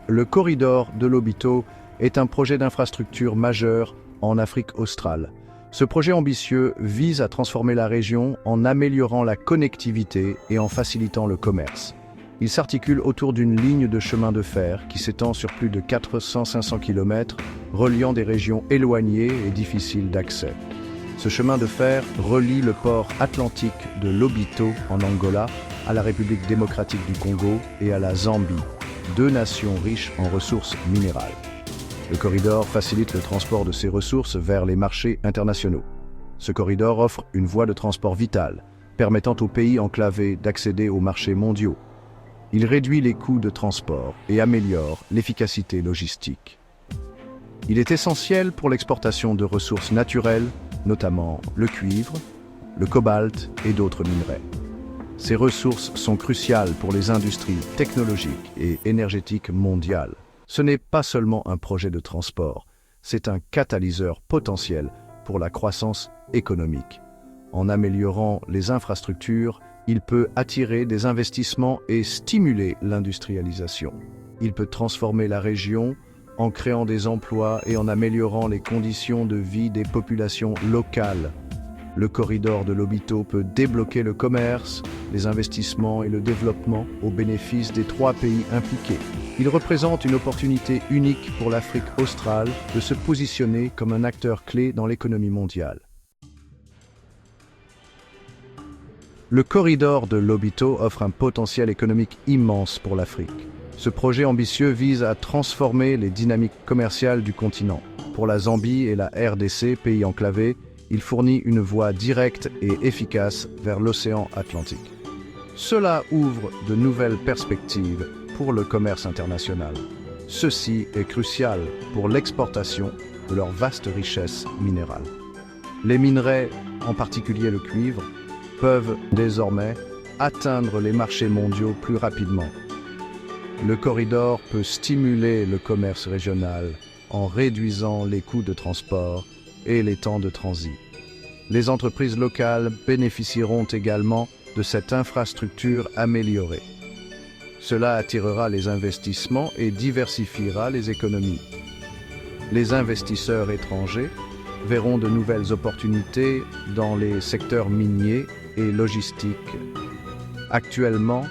Le corridor de Lobito est un projet d'infrastructure majeur en Afrique australe. Ce projet ambitieux vise à transformer la région en améliorant la connectivité et en facilitant le commerce. Il s'articule autour d'une ligne de chemin de fer qui s'étend sur plus de 400-500 km, reliant des régions éloignées et difficiles d'accès. Ce chemin de fer relie le port atlantique de Lobito en Angola à la République démocratique du Congo et à la Zambie, deux nations riches en ressources minérales. Le corridor facilite le transport de ces ressources vers les marchés internationaux. Ce corridor offre une voie de transport vitale, permettant aux pays enclavés d'accéder aux marchés mondiaux. Il réduit les coûts de transport et améliore l'efficacité logistique. Il est essentiel pour l'exportation de ressources naturelles, notamment le cuivre, le cobalt et d'autres minerais. Ces ressources sont cruciales pour les industries technologiques et énergétiques mondiales. Ce n'est pas seulement un projet de transport, c'est un catalyseur potentiel pour la croissance économique. En améliorant les infrastructures, il peut attirer des investissements et stimuler l'industrialisation. Il peut transformer la région en créant des emplois et en améliorant les conditions de vie des populations locales. Le corridor de Lobito peut débloquer le commerce, les investissements et le développement au bénéfice des trois pays impliqués. Il représente une opportunité unique pour l'Afrique australe de se positionner comme un acteur clé dans l'économie mondiale. Le corridor de Lobito offre un potentiel économique immense pour l'Afrique. Ce projet ambitieux vise à transformer les dynamiques commerciales du continent. Pour la Zambie et la RDC, pays enclavés, il fournit une voie directe et efficace vers l'océan Atlantique. Cela ouvre de nouvelles perspectives pour le commerce international. Ceci est crucial pour l'exportation de leurs vastes richesses minérales. Les minerais, en particulier le cuivre, peuvent désormais atteindre les marchés mondiaux plus rapidement. Le corridor peut stimuler le commerce régional en réduisant les coûts de transport et les temps de transit. Les entreprises locales bénéficieront également de cette infrastructure améliorée. Cela attirera les investissements et diversifiera les économies. Les investisseurs étrangers verront de nouvelles opportunités dans les secteurs miniers et logistiques. Actuellement,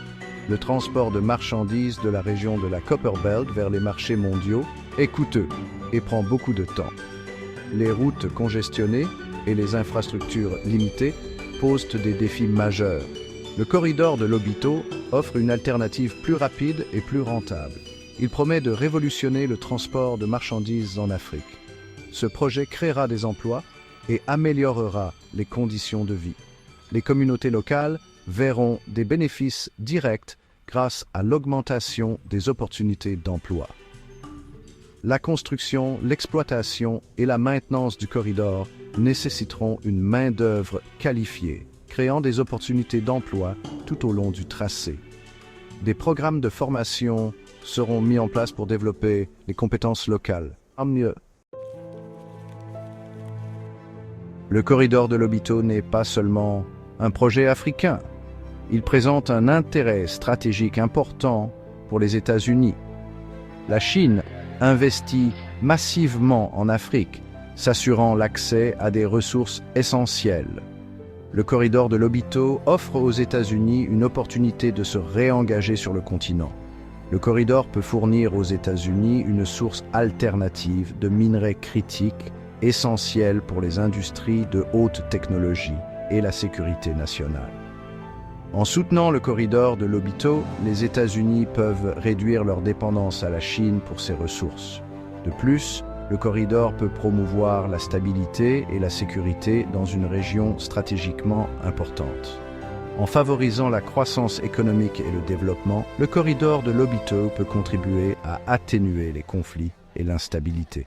le transport de marchandises de la région de la Copperbelt vers les marchés mondiaux est coûteux et prend beaucoup de temps. Les routes congestionnées et les infrastructures limitées posent des défis majeurs. Le corridor de Lobito offre une alternative plus rapide et plus rentable. Il promet de révolutionner le transport de marchandises en Afrique. Ce projet créera des emplois et améliorera les conditions de vie. Les communautés locales verront des bénéfices directs grâce à l'augmentation des opportunités d'emploi. La construction, l'exploitation et la maintenance du corridor nécessiteront une main-d'œuvre qualifiée, créant des opportunités d'emploi tout au long du tracé. Des programmes de formation seront mis en place pour développer les compétences locales. Le corridor de Lobito n'est pas seulement un projet africain. Il présente un intérêt stratégique important pour les États-Unis. La Chine investit massivement en Afrique, s'assurant l'accès à des ressources essentielles. Le corridor de Lobito offre aux États-Unis une opportunité de se réengager sur le continent. Le corridor peut fournir aux États-Unis une source alternative de minerais critiques essentiels pour les industries de haute technologie et la sécurité nationale. En soutenant le corridor de Lobito, les États-Unis peuvent réduire leur dépendance à la Chine pour ses ressources. De plus, le corridor peut promouvoir la stabilité et la sécurité dans une région stratégiquement importante. En favorisant la croissance économique et le développement, le corridor de Lobito peut contribuer à atténuer les conflits et l'instabilité.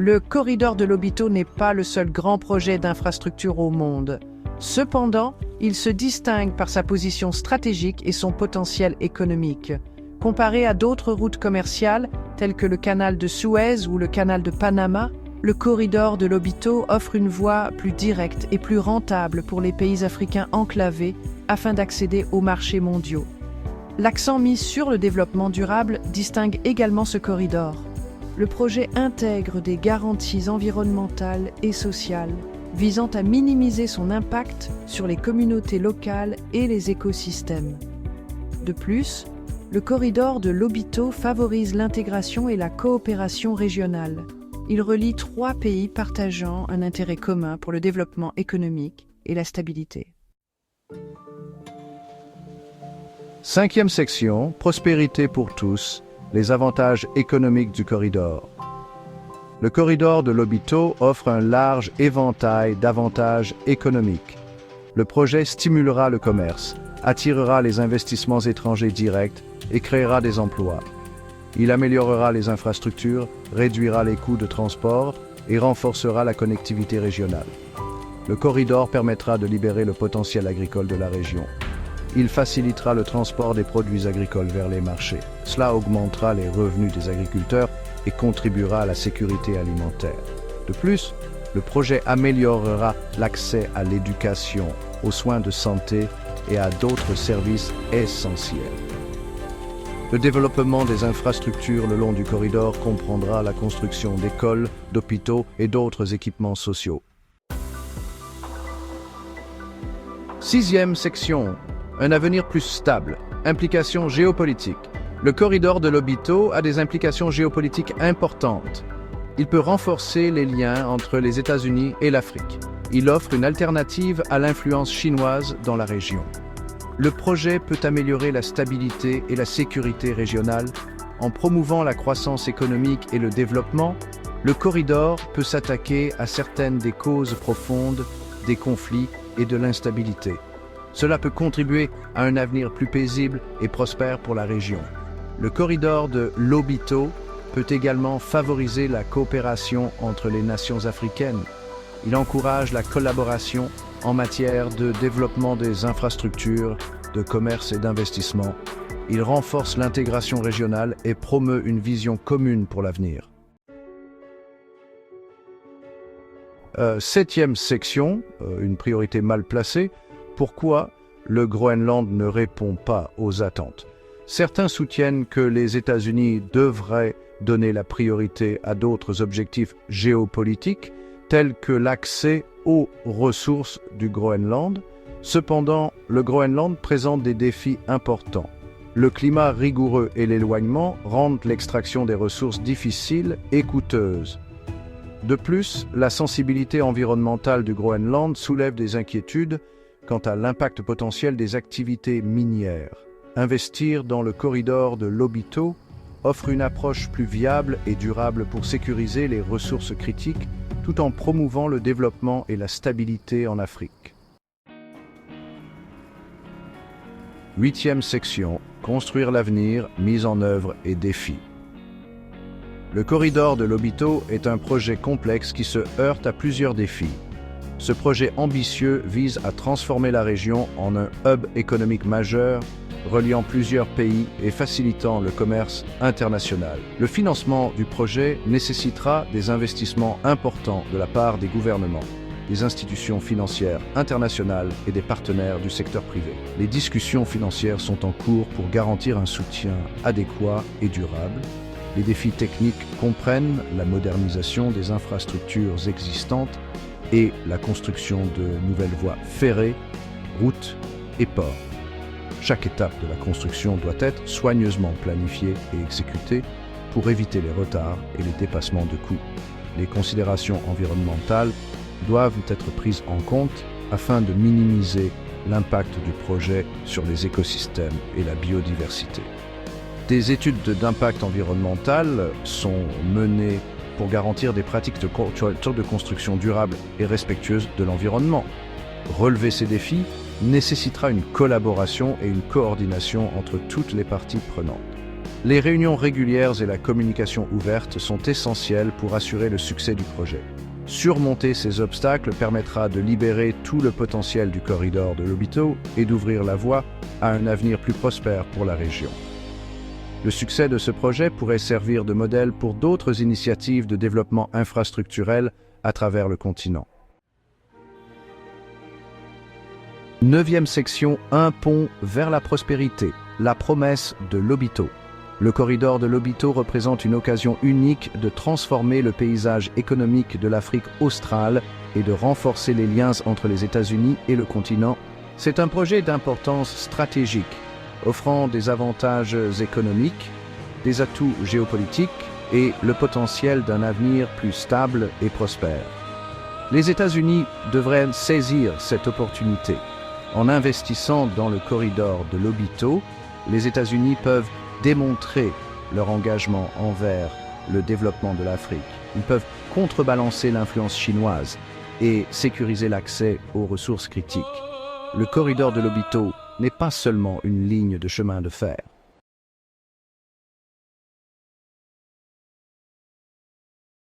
Le corridor de Lobito n'est pas le seul grand projet d'infrastructure au monde. Cependant, il se distingue par sa position stratégique et son potentiel économique. Comparé à d'autres routes commerciales, telles que le canal de Suez ou le canal de Panama, le corridor de Lobito offre une voie plus directe et plus rentable pour les pays africains enclavés afin d'accéder aux marchés mondiaux. L'accent mis sur le développement durable distingue également ce corridor. Le projet intègre des garanties environnementales et sociales visant à minimiser son impact sur les communautés locales et les écosystèmes. De plus, le corridor de Lobito favorise l'intégration et la coopération régionale. Il relie 3 pays partageant un intérêt commun pour le développement économique et la stabilité. 5e section, prospérité pour tous, les avantages économiques du corridor. Le corridor de Lobito offre un large éventail d'avantages économiques. Le projet stimulera le commerce, attirera les investissements étrangers directs et créera des emplois. Il améliorera les infrastructures, réduira les coûts de transport et renforcera la connectivité régionale. Le corridor permettra de libérer le potentiel agricole de la région. Il facilitera le transport des produits agricoles vers les marchés. Cela augmentera les revenus des agriculteurs et contribuera à la sécurité alimentaire. De plus, le projet améliorera l'accès à l'éducation, aux soins de santé et à d'autres services essentiels. Le développement des infrastructures le long du corridor comprendra la construction d'écoles, d'hôpitaux et d'autres équipements sociaux. 6e section. Un avenir plus stable. Implications géopolitiques. Le corridor de Lobito a des implications géopolitiques importantes. Il peut renforcer les liens entre les États-Unis et l'Afrique. Il offre une alternative à l'influence chinoise dans la région. Le projet peut améliorer la stabilité et la sécurité régionale. En promouvant la croissance économique et le développement, le corridor peut s'attaquer à certaines des causes profondes des conflits et de l'instabilité. Cela peut contribuer à un avenir plus paisible et prospère pour la région. Le corridor de Lobito peut également favoriser la coopération entre les nations africaines. Il encourage la collaboration en matière de développement des infrastructures, de commerce et d'investissement. Il renforce l'intégration régionale et promeut une vision commune pour l'avenir. 7e section, une priorité mal placée. Pourquoi le Groenland ne répond pas aux attentes? Certains soutiennent que les États-Unis devraient donner la priorité à d'autres objectifs géopolitiques, tels que l'accès aux ressources du Groenland. Cependant, le Groenland présente des défis importants. Le climat rigoureux et l'éloignement rendent l'extraction des ressources difficile et coûteuse. De plus, la sensibilité environnementale du Groenland soulève des inquiétudes quant à l'impact potentiel des activités minières. Investir dans le corridor de Lobito offre une approche plus viable et durable pour sécuriser les ressources critiques tout en promouvant le développement et la stabilité en Afrique. 8e section, construire l'avenir, mise en œuvre et défis. Le corridor de Lobito est un projet complexe qui se heurte à plusieurs défis. Ce projet ambitieux vise à transformer la région en un hub économique majeur, reliant plusieurs pays et facilitant le commerce international. Le financement du projet nécessitera des investissements importants de la part des gouvernements, des institutions financières internationales et des partenaires du secteur privé. Les discussions financières sont en cours pour garantir un soutien adéquat et durable. Les défis techniques comprennent la modernisation des infrastructures existantes et la construction de nouvelles voies ferrées, routes et ports. Chaque étape de la construction doit être soigneusement planifiée et exécutée pour éviter les retards et les dépassements de coûts. Les considérations environnementales doivent être prises en compte afin de minimiser l'impact du projet sur les écosystèmes et la biodiversité. Des études d'impact environnemental sont menées pour garantir des pratiques de construction durables et respectueuses de l'environnement. Relever ces défis nécessitera une collaboration et une coordination entre toutes les parties prenantes. Les réunions régulières et la communication ouverte sont essentielles pour assurer le succès du projet. Surmonter ces obstacles permettra de libérer tout le potentiel du corridor de Lobito et d'ouvrir la voie à un avenir plus prospère pour la région. Le succès de ce projet pourrait servir de modèle pour d'autres initiatives de développement infrastructurel à travers le continent. 9e section, un pont vers la prospérité. la promesse de Lobito. Le corridor de Lobito représente une occasion unique de transformer le paysage économique de l'Afrique australe et de renforcer les liens entre les États-Unis et le continent. C'est un projet d'importance stratégique, offrant des avantages économiques, des atouts géopolitiques et le potentiel d'un avenir plus stable et prospère. Les États-Unis devraient saisir cette opportunité. En investissant dans le corridor de Lobito, les États-Unis peuvent démontrer leur engagement envers le développement de l'Afrique. Ils peuvent contrebalancer l'influence chinoise et sécuriser l'accès aux ressources critiques. Le corridor de Lobito n'est pas seulement une ligne de chemin de fer.